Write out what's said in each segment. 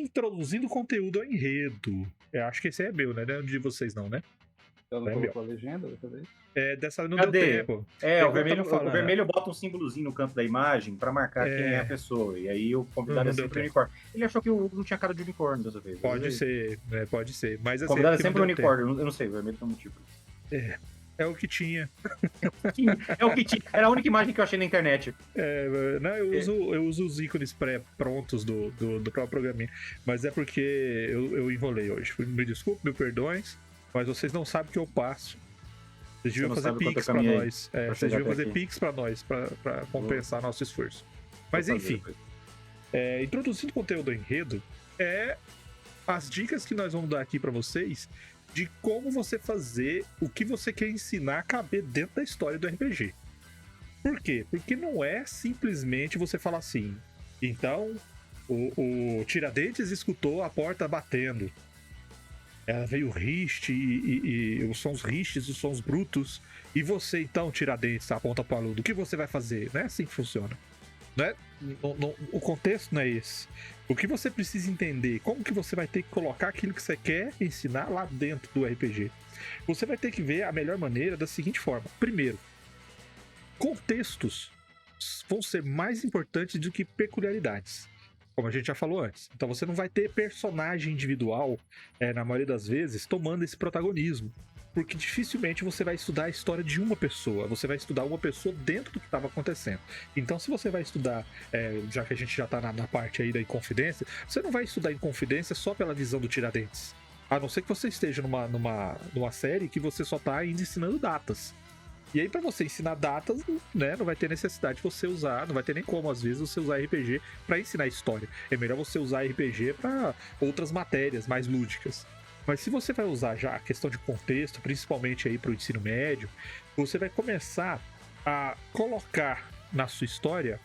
Introduzindo conteúdo ao enredo. Eu acho que esse é meu, né? Não é de vocês não, né? Eu não colocou a legenda dessa vez? Dessa não Cadê? deu tempo. O vermelho bota um símbolozinho no canto da imagem pra marcar quem é a pessoa. E aí o convidado é sempre o unicórnio. Ele achou que o Hugo não tinha cara de unicórnio dessa vez. Pode ser, né? Pode ser. Mas, o convidado é sempre o unicórnio. Eu não sei, o vermelho tem um motivo. É o que tinha. É o que tinha. Era a única imagem que eu achei na internet. Eu uso os ícones pré-prontos do próprio programinha. Mas é porque eu enrolei hoje. Me desculpe, me perdoem, mas vocês não sabem o que eu passo. Vocês deviam fazer pix pra nós. Vocês deviam fazer pix pra nós, pra compensar nosso esforço. Mas enfim, introduzindo conteúdo ao enredo, as dicas que nós vamos dar aqui pra vocês de como você fazer o que você quer ensinar a caber dentro da história do RPG. Por quê? Porque não é simplesmente você falar assim, então o Tiradentes escutou a porta batendo. Veio o Rist e os sons Ristes, os sons brutos. E você, então, Tiradentes, aponta para o aluno. O que você vai fazer? Não é assim que funciona. O contexto não é esse. O que você precisa entender, como que você vai ter que colocar aquilo que você quer ensinar lá dentro do RPG. Você vai ter que ver a melhor maneira da seguinte forma. Primeiro, contextos vão ser mais importantes do que peculiaridades, como a gente já falou antes. Então você não vai ter personagem individual, na maioria das vezes, tomando esse protagonismo. Porque dificilmente você vai estudar a história de uma pessoa. Você vai estudar uma pessoa dentro do que estava acontecendo. Então, se você vai estudar, já que a gente já está na parte aí da Inconfidência, você não vai estudar Inconfidência só pela visão do Tiradentes. A não ser que você esteja numa série que você só está ainda ensinando datas. E aí, para você ensinar datas, né, não vai ter necessidade de você usar, não vai ter nem como, às vezes, você usar RPG para ensinar história. É melhor você usar RPG para outras matérias mais lúdicas. Mas se você vai usar já a questão de contexto, principalmente aí para o ensino médio, você vai começar a colocar na sua história,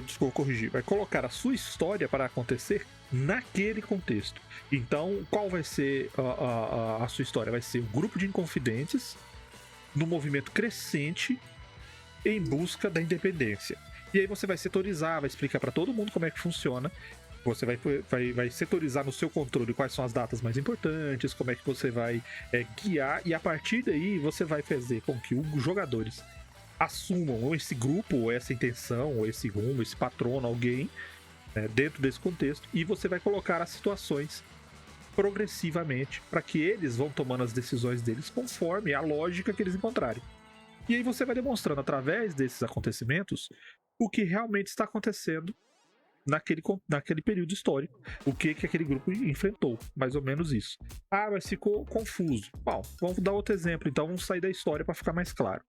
desculpa, corrigir, vai colocar a sua história para acontecer naquele contexto. Então, qual vai ser a sua história? Vai ser um grupo de inconfidentes no movimento crescente em busca da independência. E aí você vai setorizar, vai explicar para todo mundo como é que funciona. Você vai setorizar no seu controle quais são as datas mais importantes, como é que você vai guiar, e a partir daí você vai fazer com que os jogadores assumam esse grupo, ou essa intenção, ou esse rumo, esse patrono, alguém dentro desse contexto, e você vai colocar as situações progressivamente para que eles vão tomando as decisões deles conforme a lógica que eles encontrarem. E aí você vai demonstrando através desses acontecimentos o que realmente está acontecendo naquele período histórico, o que aquele grupo enfrentou, mais ou menos isso. Mas ficou confuso. Bom, vamos dar outro exemplo, então vamos sair da história para ficar mais claro.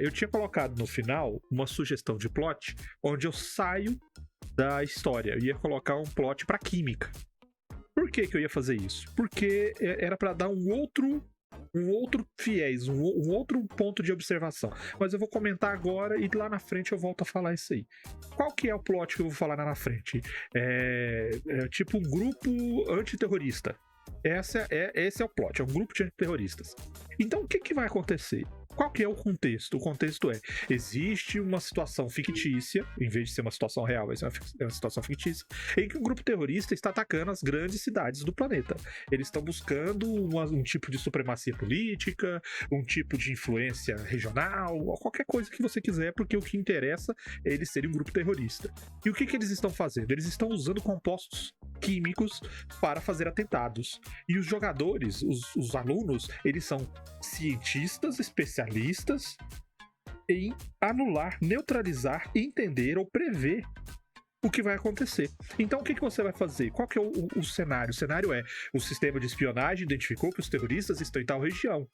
Eu tinha colocado no final uma sugestão de plot, onde eu saio da história, eu ia colocar um plot para química. Por que eu ia fazer isso? Porque era para dar um outro viés, um outro ponto de observação. Mas eu vou comentar agora e lá na frente eu volto a falar isso aí. Qual que é o plot que eu vou falar lá na frente? Tipo um grupo antiterrorista. Esse é o plot, é um grupo de antiterroristas. Então o que vai acontecer? Qual que é o contexto? O contexto existe uma situação fictícia, em vez de ser uma situação real, vai ser uma situação fictícia, em que um grupo terrorista está atacando as grandes cidades do planeta. Eles estão buscando um tipo de supremacia política, um tipo de influência regional, ou qualquer coisa que você quiser, porque o que interessa é eles serem um grupo terrorista. E o que eles estão fazendo? Eles estão usando compostos químicos para fazer atentados. E os jogadores, os alunos, eles são cientistas especialistas em anular, neutralizar, entender ou prever o que vai acontecer. Então o que você vai fazer? Qual que é o cenário? O cenário o sistema de espionagem identificou que os terroristas estão em tal região.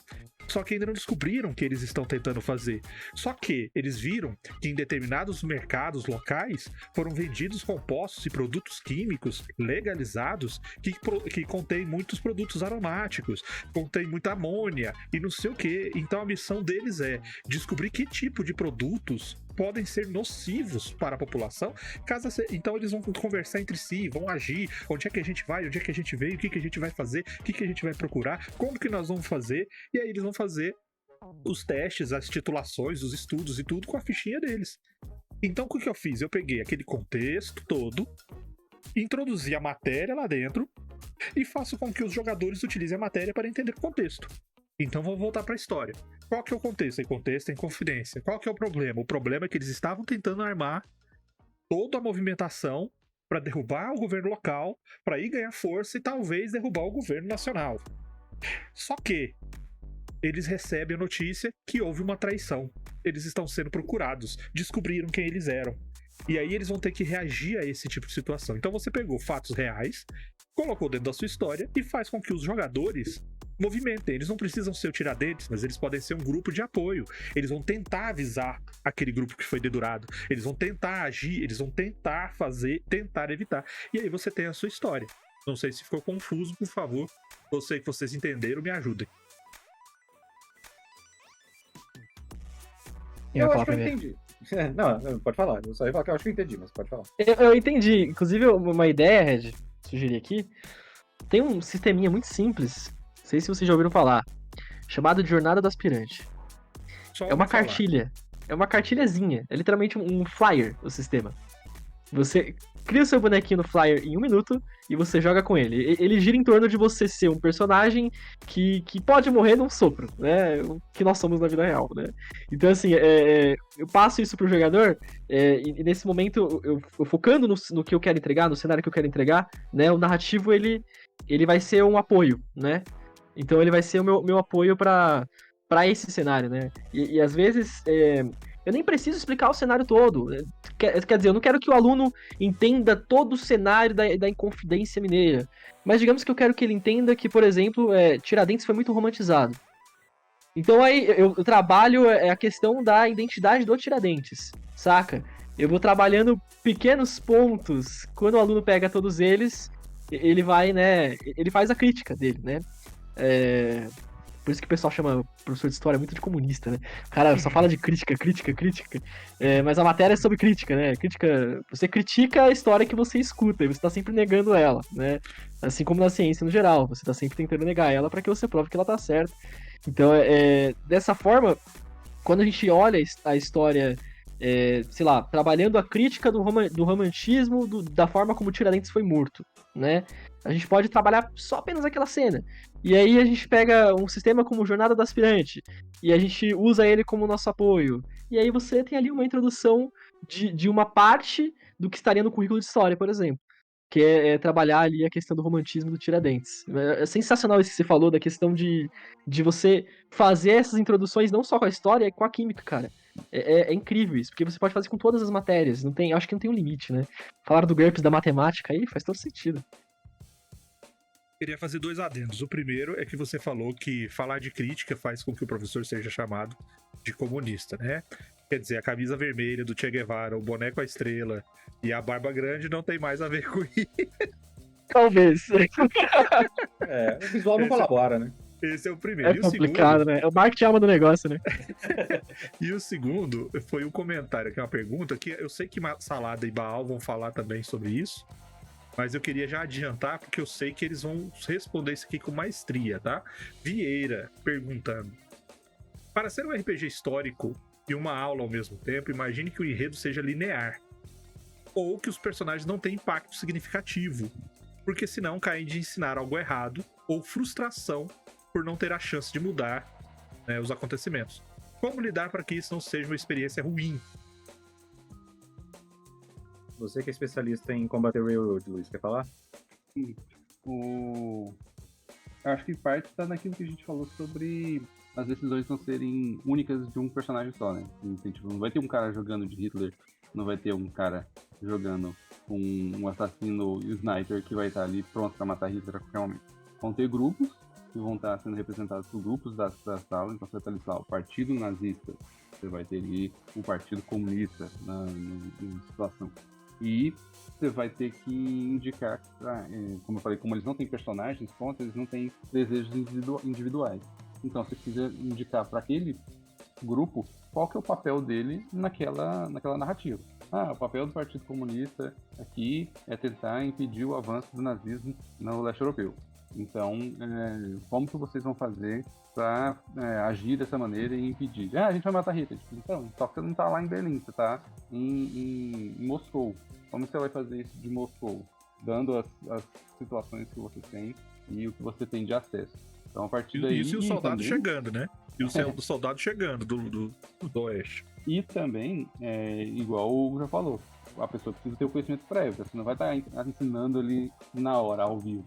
Só que ainda não descobriram o que eles estão tentando fazer. Só que eles viram que em determinados mercados locais foram vendidos compostos e produtos químicos legalizados que contêm muitos produtos aromáticos, contém muita amônia e não sei o que. Então a missão deles é descobrir que tipo de produtos podem ser nocivos para a população. Então eles vão conversar entre si, vão agir, onde é que a gente vai, onde é que a gente veio, o que a gente vai fazer, o que a gente vai procurar, como que nós vamos fazer, e aí eles vão fazer os testes, as titulações, os estudos e tudo com a fichinha deles. Então, o que eu fiz? Eu peguei aquele contexto todo, introduzi a matéria lá dentro e faço com que os jogadores utilizem a matéria para entender o contexto. Então, vou voltar para a história. Qual que é o contexto? Em contexto, em confidência. Qual que é o problema? O problema é que eles estavam tentando armar toda a movimentação para derrubar o governo local, para ir ganhar força e talvez derrubar o governo nacional. Só que eles recebem a notícia que houve uma traição. Eles estão sendo procurados, descobriram quem eles eram. E aí eles vão ter que reagir a esse tipo de situação. Então você pegou fatos reais, colocou dentro da sua história e faz com que os jogadores movimentem. Eles não precisam ser o Tiradentes, mas eles podem ser um grupo de apoio. Eles vão tentar avisar aquele grupo que foi dedurado. Eles vão tentar agir, eles vão tentar fazer, tentar evitar. E aí você tem a sua história. Não sei se ficou confuso, por favor. Eu sei que vocês entenderam, me ajudem. Eu acho que eu entendi. Não, pode falar. Eu só ia falar que eu acho que eu entendi, mas pode falar. Eu entendi. Inclusive, uma ideia, Red, sugeri aqui. Tem um sisteminha muito simples, não sei se vocês já ouviram falar, chamado de Jornada do Aspirante. É uma cartilha. É uma cartilhazinha. É literalmente um flyer, o sistema. Você cria o seu bonequinho no flyer em 1 minuto e você joga com ele. Ele gira em torno de você ser um personagem que pode morrer num sopro, né? O que nós somos na vida real, né? Então, assim, eu passo isso pro jogador e nesse momento, eu focando no que eu quero entregar, no cenário que eu quero entregar, né? O narrativo, ele vai ser um apoio, né? Então, ele vai ser o meu apoio pra esse cenário, né? E às vezes... eu nem preciso explicar o cenário todo. Quer dizer, eu não quero que o aluno entenda todo o cenário da Inconfidência Mineira. Mas digamos que eu quero que ele entenda que, por exemplo, Tiradentes foi muito romantizado. Então aí eu trabalho a questão da identidade do Tiradentes, saca? Eu vou trabalhando pequenos pontos. Quando o aluno pega todos eles, ele vai, né? Ele faz a crítica dele, né? Por isso que o pessoal chama o professor de história muito de comunista, né? O cara só fala de crítica. Mas a matéria é sobre crítica, né? Você critica a história que você escuta e você tá sempre negando ela, né? Assim como na ciência no geral, você tá sempre tentando negar ela para que você prove que ela tá certa. Então, dessa forma, quando a gente olha a história, sei lá, trabalhando a crítica do romantismo, da forma como Tiradentes foi morto, né? A gente pode trabalhar só apenas aquela cena. E aí a gente pega um sistema como Jornada do Aspirante e a gente usa ele como nosso apoio. E aí você tem ali uma introdução de uma parte do que estaria no currículo de história, por exemplo. Que é trabalhar ali a questão do romantismo do Tiradentes. É sensacional isso que você falou, da questão de você fazer essas introduções não só com a história, é com a química, cara. É incrível isso, porque você pode fazer com todas as matérias. Acho que não tem um limite, né? Falaram do GURPS da matemática aí, faz todo sentido. Queria fazer 2 adendos. O primeiro é que você falou que falar de crítica faz com que o professor seja chamado de comunista, né? Quer dizer, a camisa vermelha do Che Guevara, o boné com a estrela e a barba grande não tem mais a ver com isso. Talvez. O visual não colabora, né? Esse é o primeiro. É complicado, né? É o marketing alma do negócio, né? E o segundo foi um comentário, que é uma pergunta, que eu sei que Salada e Baal vão falar também sobre isso, mas eu queria já adiantar, porque eu sei que eles vão responder isso aqui com maestria, tá? Vieira perguntando: para ser um RPG histórico e uma aula ao mesmo tempo, imagine que o enredo seja linear, ou que os personagens não tenham impacto significativo, porque senão caem de ensinar algo errado, ou frustração por não ter a chance de mudar, né, os acontecimentos. Como lidar para que isso não seja uma experiência ruim? Você que é especialista em combater Railroad, Luiz, quer falar? Eu acho que parte está naquilo que a gente falou sobre as decisões não serem únicas de um personagem só, né? Não vai ter um cara jogando de Hitler, não vai ter um cara jogando um assassino sniper que vai estar ali pronto para matar Hitler a qualquer momento. Vão ter grupos que vão estar sendo representados por grupos da sala, então você vai ter ali, lá, o Partido Nazista, você vai ter ali o Partido Comunista na situação. E você vai ter que indicar, como eu falei, como eles não têm personagens, eles não têm desejos individuais. Então você precisa indicar para aquele grupo qual que é o papel dele naquela narrativa. O papel do Partido Comunista aqui é tentar impedir o avanço do nazismo no leste europeu. Então, como que vocês vão fazer para agir dessa maneira e impedir? A gente vai matar Hitler. Então, só que você não tá lá em Berlim, você tá em Moscou. Como você vai fazer isso de Moscou? Dando as situações que você tem e o que você tem de acesso. Então, a partir daí... Isso e o soldado também... chegando, né? E o soldado chegando do oeste. E também, igual o Hugo já falou, a pessoa precisa ter o conhecimento prévio. Você não vai estar ensinando ali na hora, ao vivo.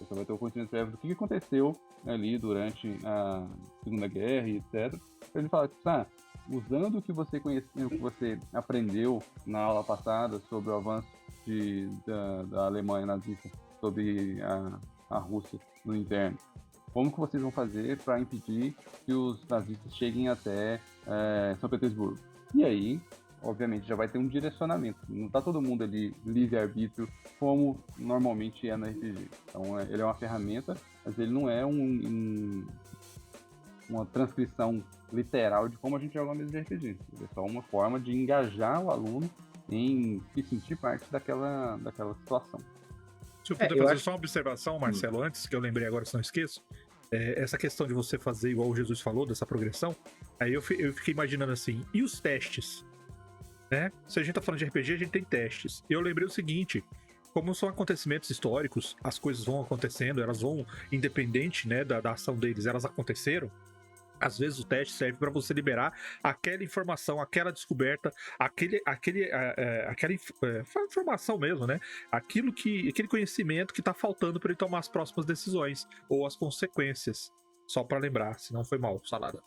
Você vai ter o conhecimento prévio do que aconteceu ali durante a Segunda Guerra e etc. Para ele falar, usando o que você conheceu, o que você aprendeu na aula passada sobre o avanço da Alemanha nazista sobre a Rússia no inverno, como que vocês vão fazer para impedir que os nazistas cheguem até São Petersburgo? E aí, obviamente, já vai ter um direcionamento. Não está todo mundo ali livre-arbítrio, como normalmente é no RPG. Então, ele é uma ferramenta, mas ele não é uma transcrição literal de como a gente joga uma mesa de RPG. Ele é só uma forma de engajar o aluno em se sentir parte daquela situação. Se eu puder fazer só uma observação, Marcelo, antes, que eu lembrei agora, se não esqueço, essa questão de você fazer igual o Jesus falou, dessa progressão, aí eu fiquei imaginando assim, e os testes? Né? Se a gente tá falando de RPG, a gente tem testes. E eu lembrei o seguinte, como são acontecimentos históricos, as coisas vão acontecendo, elas vão, independente, né, da ação deles, elas aconteceram. Às vezes o teste serve para você liberar aquela informação, aquela descoberta, aquela informação mesmo, né? Aquele conhecimento que tá faltando para ele tomar as próximas decisões, ou as consequências. Só para lembrar, se não foi mal, Salada.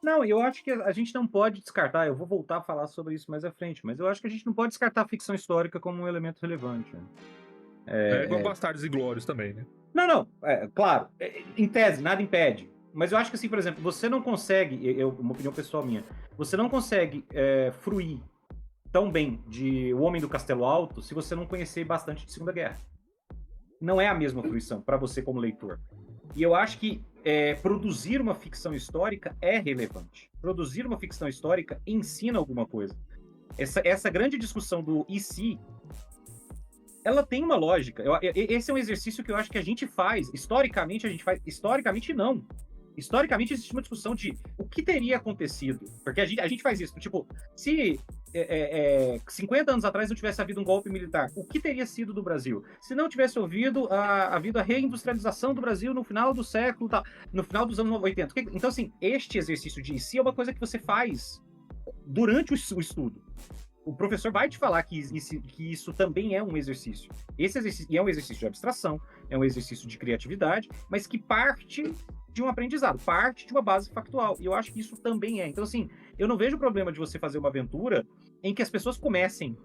Não, eu acho que a gente não pode descartar, eu vou voltar a falar sobre isso mais à frente, mas eu acho que a gente não pode descartar a ficção histórica como um elemento relevante. Igual Bastardos e Glórios também, né? Não, claro, em tese, nada impede. Mas eu acho que assim, por exemplo, você não consegue, uma opinião pessoal minha, você não consegue fruir tão bem de O Homem do Castelo Alto se você não conhecer bastante de Segunda Guerra. Não é a mesma fruição para você como leitor. E eu acho que produzir uma ficção histórica é relevante. Produzir uma ficção histórica ensina alguma coisa. Essa grande discussão do e se, ela tem uma lógica. Esse é um exercício que eu acho que a gente faz. Historicamente, a gente faz. Historicamente, não. Historicamente, existe uma discussão de o que teria acontecido. Porque a gente faz isso. Tipo, se 50 anos atrás não tivesse havido um golpe militar, o que teria sido do Brasil? Se não tivesse havido a reindustrialização do Brasil no final do século, no final dos anos 80. Então, assim, este exercício de si é uma coisa que você faz durante o estudo. O professor vai te falar que isso também é um exercício. Esse exercício é um exercício de abstração, é um exercício de criatividade, mas que parte de um aprendizado, parte de uma base factual. E eu acho que isso também é. Então, assim, eu não vejo problema de você fazer uma aventura em que as pessoas comecem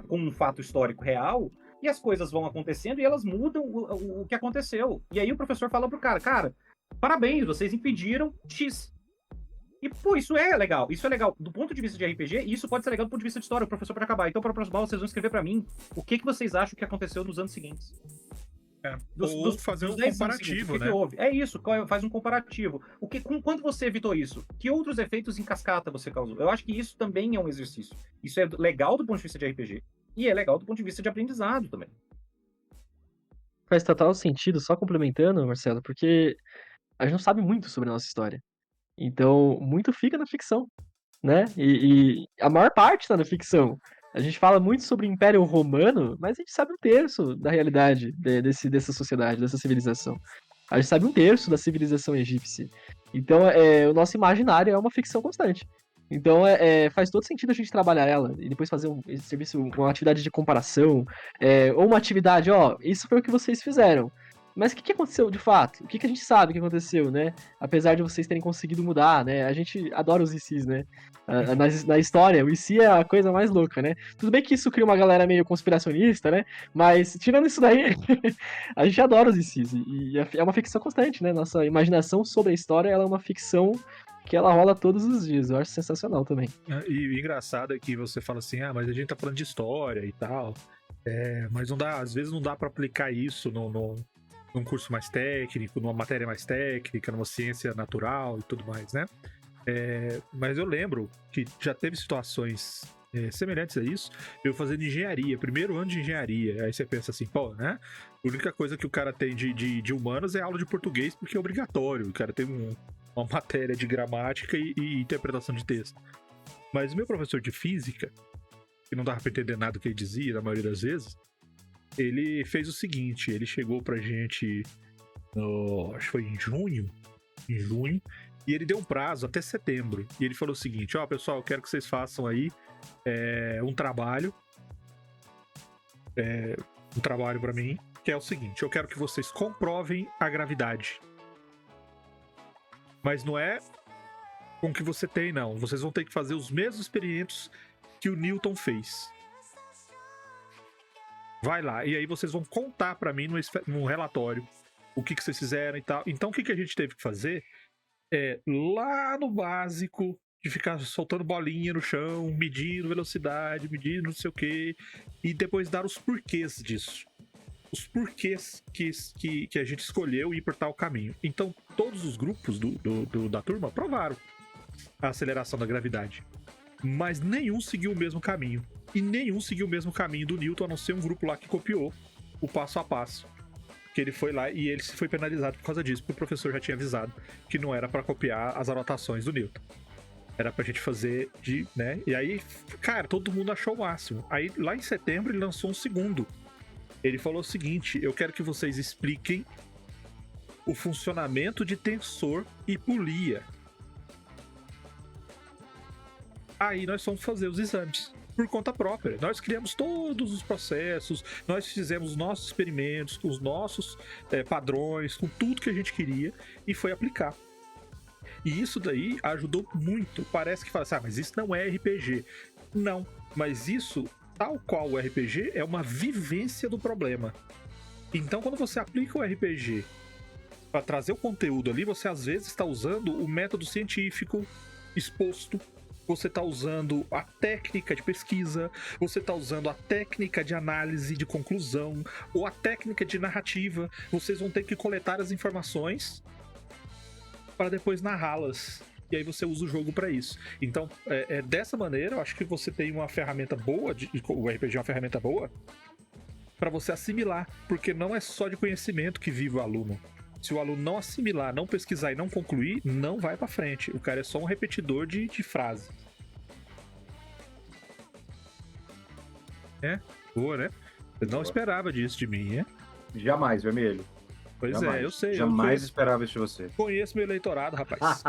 com um fato histórico real e as coisas vão acontecendo e elas mudam o que aconteceu. E aí o professor fala pro cara, parabéns, vocês impediram X. E, pô, isso é legal. Isso é legal do ponto de vista de RPG, e isso pode ser legal do ponto de vista de história. O professor pode acabar. Então, para o próximo aula, vocês vão escrever para mim o que vocês acham que aconteceu nos anos seguintes. Ou fazer um comparativo, né? Que houve? É isso, faz um comparativo. Quando você evitou isso, que outros efeitos em cascata você causou? Eu acho que isso também é um exercício. Isso é legal do ponto de vista de RPG. E é legal do ponto de vista de aprendizado também. Faz total sentido, só complementando, Marcelo, porque a gente não sabe muito sobre a nossa história. Então, muito fica na ficção, né? E a maior parte tá na ficção. A gente fala muito sobre o Império Romano, mas a gente sabe um terço da realidade dessa sociedade, dessa civilização. A gente sabe um terço da civilização egípcia. Então, o nosso imaginário é uma ficção constante. Então, faz todo sentido a gente trabalhar ela e depois fazer esse serviço, uma atividade de comparação, ou uma atividade, isso foi o que vocês fizeram. Mas o que aconteceu de fato? O que a gente sabe que aconteceu, né? Apesar de vocês terem conseguido mudar, né? A gente adora os ICs, né? Na história, o IC é a coisa mais louca, né? Tudo bem que isso cria uma galera meio conspiracionista, né? Mas, tirando isso daí, a gente adora os ICs. E é uma ficção constante, né? Nossa imaginação sobre a história, ela é uma ficção que ela rola todos os dias. Eu acho sensacional também. E o engraçado é que você fala assim, mas a gente tá falando de história e tal. Mas não dá, às vezes não dá pra aplicar isso num curso mais técnico, numa matéria mais técnica, numa ciência natural e tudo mais, né? Mas eu lembro que já teve situações semelhantes a isso, eu fazendo engenharia, primeiro ano de engenharia. Aí você pensa assim, pô, né? A única coisa que o cara tem de humanas é aula de português, porque é obrigatório. O cara tem uma matéria de gramática e interpretação de texto. Mas o meu professor de física, que não dava pra entender nada do que ele dizia, na maioria das vezes, ele fez o seguinte, ele chegou pra gente, acho que foi em junho, e ele deu um prazo até setembro. E ele falou o seguinte, pessoal, eu quero que vocês façam aí um trabalho pra mim, que é o seguinte, eu quero que vocês comprovem a gravidade. Mas não é com o que você tem, não. Vocês vão ter que fazer os mesmos experimentos que o Newton fez. Vai lá, e aí vocês vão contar pra mim no relatório o que vocês fizeram e tal. Então o que a gente teve que fazer lá no básico, de ficar soltando bolinha no chão, medindo velocidade, medindo não sei o que, e depois dar os porquês disso. Os porquês que a gente escolheu ir por tal caminho. Então todos os grupos da turma aprovaram a aceleração da gravidade. Mas nenhum seguiu o mesmo caminho. E nenhum seguiu o mesmo caminho do Newton, a não ser um grupo lá que copiou o passo a passo. Que ele foi lá e ele se foi penalizado por causa disso, porque o professor já tinha avisado que não era pra copiar as anotações do Newton. Era pra gente fazer né? E aí, cara, todo mundo achou o máximo. Aí, lá em setembro, ele lançou um segundo. Ele falou o seguinte, eu quero que vocês expliquem o funcionamento de tensor e polia. Aí nós fomos fazer os exames por conta própria. Nós criamos todos os processos, nós fizemos os nossos experimentos, com os nossos padrões, com tudo que a gente queria e foi aplicar. E isso daí ajudou muito. Parece que fala assim, mas isso não é RPG. Não, mas isso, tal qual o RPG, é uma vivência do problema. Então quando você aplica o RPG para trazer o conteúdo ali, você às vezes está usando o método científico exposto, você está usando a técnica de pesquisa, você está usando a técnica de análise de conclusão, ou a técnica de narrativa. Vocês vão ter que coletar as informações para depois narrá-las. E aí você usa o jogo para isso. Então, dessa maneira, eu acho que você tem uma ferramenta boa, o RPG é uma ferramenta boa, para você assimilar, porque não é só de conhecimento que vive o aluno. Se o aluno não assimilar, não pesquisar e não concluir, não vai pra frente. O cara é só um repetidor de frase. Boa, né? Eu não esperava disso de mim, né? Jamais, Vermelho. Pois Jamais. eu sei. Jamais esperava isso de você. Conheço meu eleitorado, rapaz.